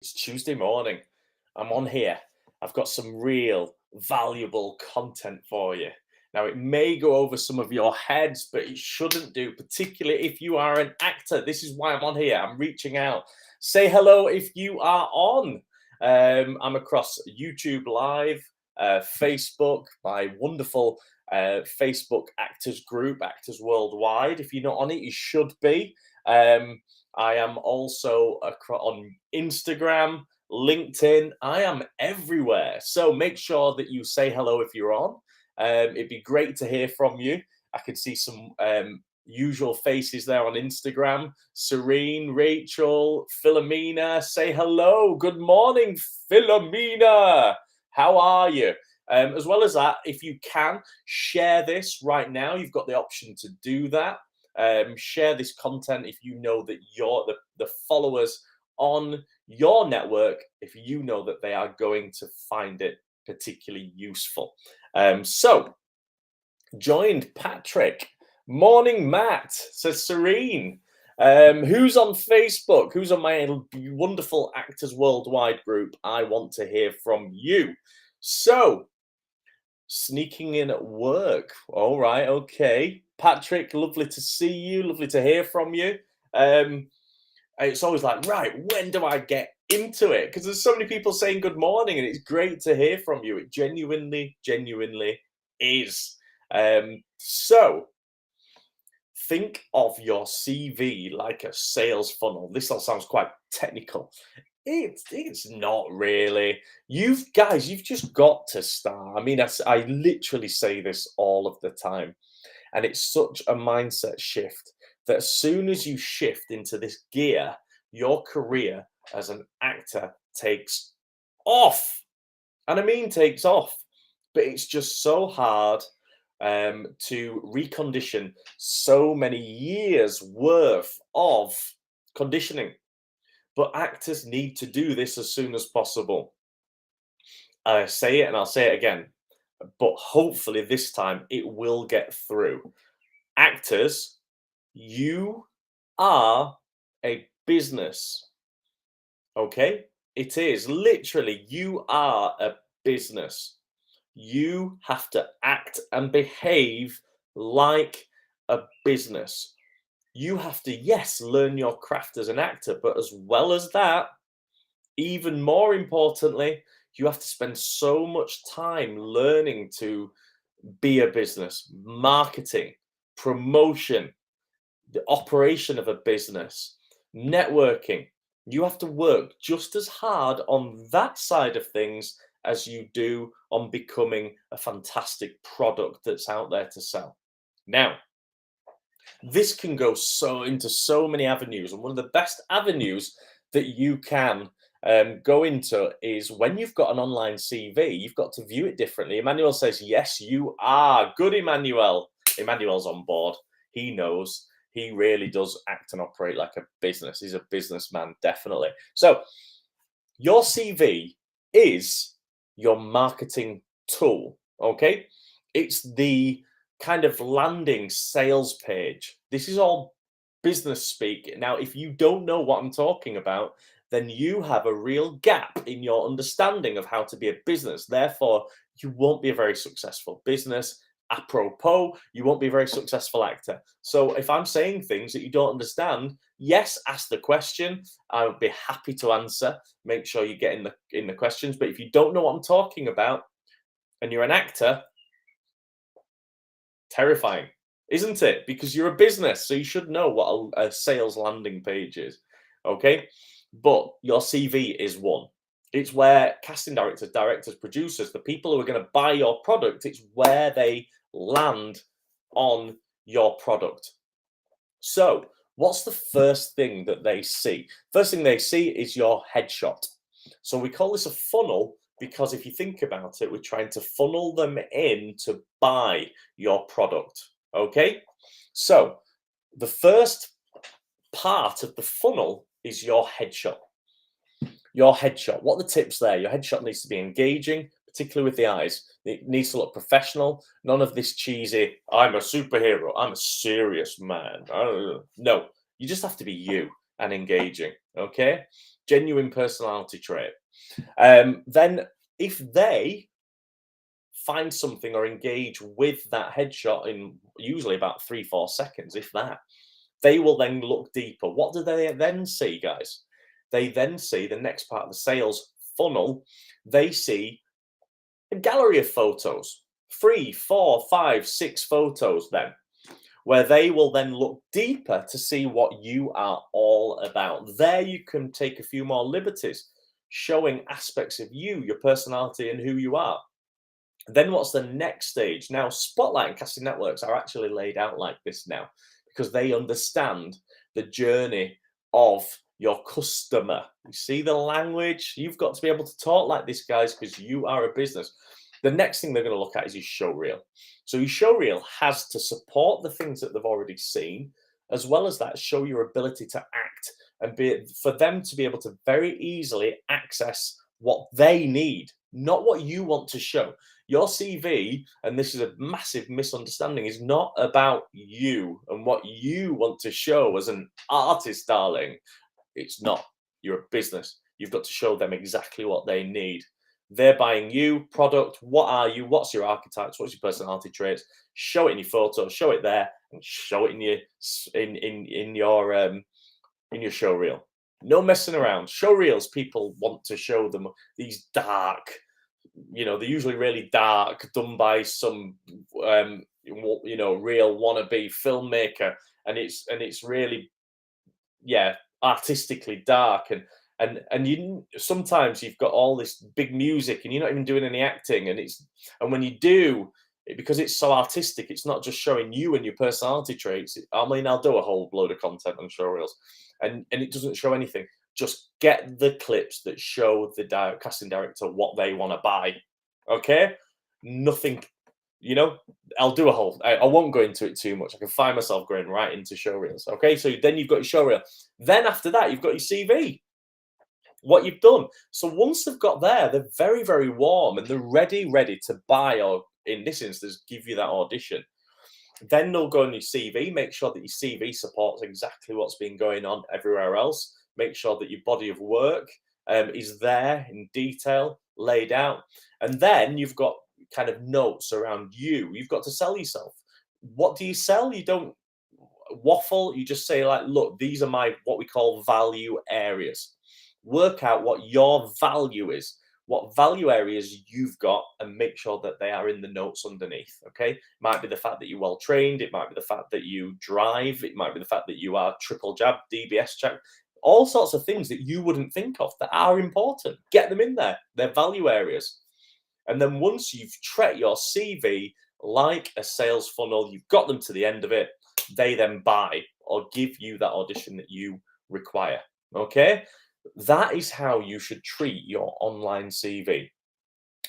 It's Tuesday morning. I'm on here. I've got some real valuable content for you. Now, it may go over some of your heads, but it shouldn't do, particularly if you are an actor. This is why I'm on here. I'm reaching out. Say hello if you are on. I'm across YouTube Live, Facebook, my wonderful Facebook actors group, Actors Worldwide. If you're not on it, you should be. I am also on Instagram, LinkedIn. I am everywhere. So make sure that you say hello if you're on. It'd be great to hear from you. I can see some usual faces there on Instagram. Serene, Rachel, Philomena, say hello. Good morning, Philomena. How are you? As well as that, if you can, share this right now. You've got the option to do that. Share this content if you know that the followers on your network, if you know that they are going to find it particularly useful. So, joined Patrick. Morning, Matt, says Serene. Who's on Facebook? Who's on my wonderful Actors Worldwide group? I want to hear from you. So, sneaking in at work. All right, okay. Patrick, lovely to see you. Lovely to hear from you. It's always like, right, when do I get into it? Because there's so many people saying good morning, and it's great to hear from you. It genuinely is. So, think of your CV like a sales funnel. This all sounds quite technical. It's not really. You've just got to start. I mean, I literally say this all of the time, and it's such a mindset shift that as soon as you shift into this gear, your career as an actor takes off. And I mean takes off, but it's just so hard to recondition so many years worth of conditioning. But actors need to do this as soon as possible. I say it and I'll say it again, but hopefully this time it will get through. Actors, you are a business. Okay? It is literally, you are a business. You have to act and behave like a business. You have to, yes, learn your craft as an actor, but as well as that, even more importantly, you have to spend so much time learning to be a business, marketing, promotion, the operation of a business, networking. You have to work just as hard on that side of things as you do on becoming a fantastic product that's out there to sell. Now, this can go into so many avenues, and one of the best avenues that you can go into is when you've got an online CV, you've got to view it differently. Emmanuel says, yes, you are. Good, Emmanuel. Emmanuel's on board. He knows. He really does act and operate like a business. He's a businessman, definitely. So your CV is your marketing tool, okay? It's the kind of landing sales page. This is all business speak. Now, if you don't know what I'm talking about, then you have a real gap in your understanding of how to be a business. Therefore, you won't be a very successful business. Apropos, you won't be a very successful actor. So if I'm saying things that you don't understand, yes, ask the question. I would be happy to answer. Make sure you get in the questions. But if you don't know what I'm talking about and you're an actor, terrifying, isn't it? Because you're a business, so you should know what a sales landing page is. Okay, but your CV is one. It's where casting directors, producers, the people who are going to buy your product, it's where they land on your product. So, what's the first thing that they see? First thing they see is your headshot. So we call this a funnel because if you think about it, we're trying to funnel them in to buy your product. Okay? So, the first part of the funnel is your headshot. Your headshot. What are the tips there? Your headshot needs to be engaging, particularly with the eyes. It needs to look professional. None of this cheesy, I'm a superhero, I'm a serious man. No, you just have to be you and engaging, okay? genuine personality trait. Then if they find something or engage with that headshot in usually about 3-4 seconds, if that, they will then look deeper. What do they then see, guys? They then see the next part of the sales funnel. They see a gallery of photos, 3, 4, 5, 6 photos then, where they will then look deeper to see what you are all about. There you can take a few more liberties, showing aspects of you, your personality, and who you are. Then what's the next stage? Now, Spotlight and Casting Networks are actually laid out like this now because they understand the journey of your customer. You see the language? You've got to be able to talk like this, guys, because you are a business. The next thing they're going to look at is your show reel. So your show reel has to support the things that they've already seen, as well as that, show your ability to act and be for them to be able to very easily access what they need, not what you want to show. Your CV, and this is a massive misunderstanding, is not about you and what you want to show as an artist, darling. It's not. You're a business. You've got to show them exactly what they need. They're buying you product. What are you? What's your archetypes? What's your personality traits? Show it in your photo. Show it there, and show it in your show reel. No messing around. Show reels. People want to show them these dark. They're usually really dark, done by some real wannabe filmmaker, and it's really, artistically dark, and you sometimes you've got all this big music and you're not even doing any acting, and when you do, because it's so artistic, it's not just showing you and your personality traits. I'll do a whole load of content on show reels, and it doesn't show anything. Just get the clips that show the casting director what they want to buy. Okay? Nothing, I'll do a whole, I won't go into it too much. I can find myself going right into show reels. Okay? So then you've got your show reel. Then after that, you've got your CV, what you've done. So once they've got there, they're very, very warm and they're ready to buy, or in this instance, give you that audition. Then they'll go on your CV, make sure that your CV supports exactly what's been going on everywhere else. Make sure that your body of work is there in detail, laid out. And then you've got kind of notes around you. You've got to sell yourself. What do you sell? You don't waffle. You just say, like, look, these are my what we call value areas. Work out what your value is, what value areas you've got, and make sure that they are in the notes underneath. Okay, might be the fact that you're well trained, it might be the fact that you drive, it might be the fact that you are triple jab, DBS check, all sorts of things that you wouldn't think of that are important. Get them in there. They're value areas. And then once you've treated your CV like a sales funnel, you've got them to the end of it, they then buy or give you that audition that you require. Okay, that is how you should treat your online CV.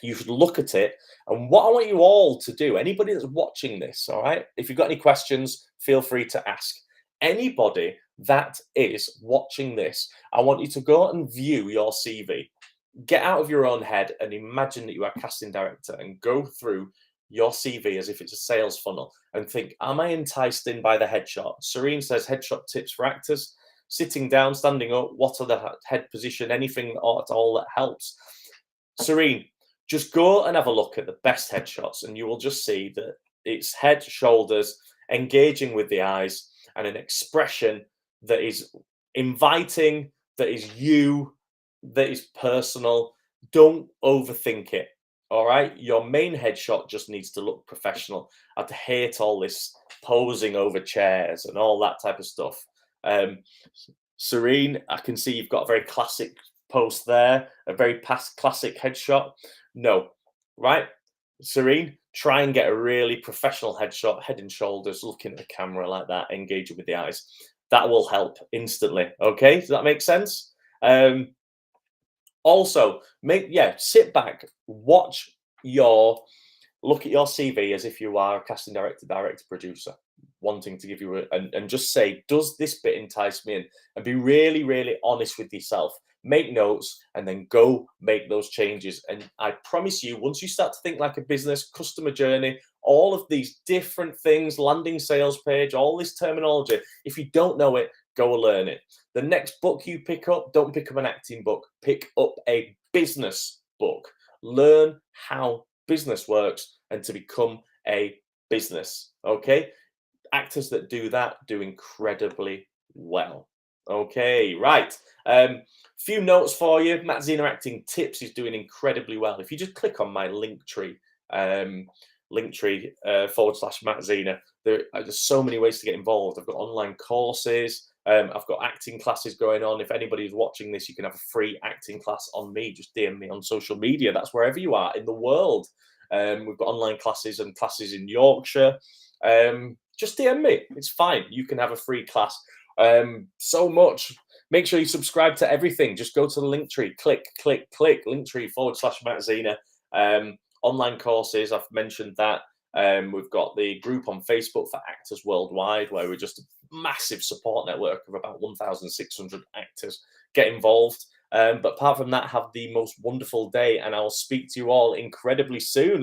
You should look at it. And what I want you all to do, anybody that's watching this, all right, if you've got any questions, feel free to ask. Anybody that is watching this, I want you to go and view your CV. Get out of your own head and imagine that you are a casting director and go through your CV as if it's a sales funnel and think, am I enticed in by the headshot? Serene says headshot tips for actors. Sitting down, standing up, what are the head position, anything at all that helps. Serene, just go and have a look at the best headshots and you will just see that it's head, shoulders, engaging with the eyes, and an expression that is inviting, that is you, that is personal. Don't overthink it. All right, your main headshot just needs to look professional. I'd hate all this posing over chairs and all that type of stuff. Serene, I can see you've got a very classic post there, a very classic headshot. No, right? Serene, try and get a really professional headshot, head and shoulders, looking at the camera like that, engaging with the eyes. That will help instantly. Okay, does that make sense? Also, sit back, look at your CV as if you are a casting director, producer, wanting to give you and just say, does this bit entice me in? And be really, really honest with yourself. Make notes and then go make those changes. And I promise you, once you start to think like a business, customer journey, all of these different things, landing sales page, all this terminology, if you don't know it, go and learn it. The next book you pick up, don't pick up an acting book, pick up a business book. Learn how business works and to become a business. Okay. Actors that do that do incredibly well. Okay, right. Few notes for you. Matt Zina Acting Tips is doing incredibly well. If you just click on my link tree, / Matt Zina, there's so many ways to get involved. I've got online courses. I've got acting classes going on. If anybody's watching this, you can have a free acting class on me. Just DM me on social media. That's wherever you are in the world. We've got online classes and classes in Yorkshire. Just DM me. It's fine. You can have a free class. So much. Make sure you subscribe to everything. Just go to the link tree. Click, Linktree / Matt Zina. Online courses. I've mentioned that. We've got the group on Facebook for actors worldwide, where we're just a massive support network of about 1,600 actors. Get involved. But apart from that, have the most wonderful day, and I'll speak to you all incredibly soon.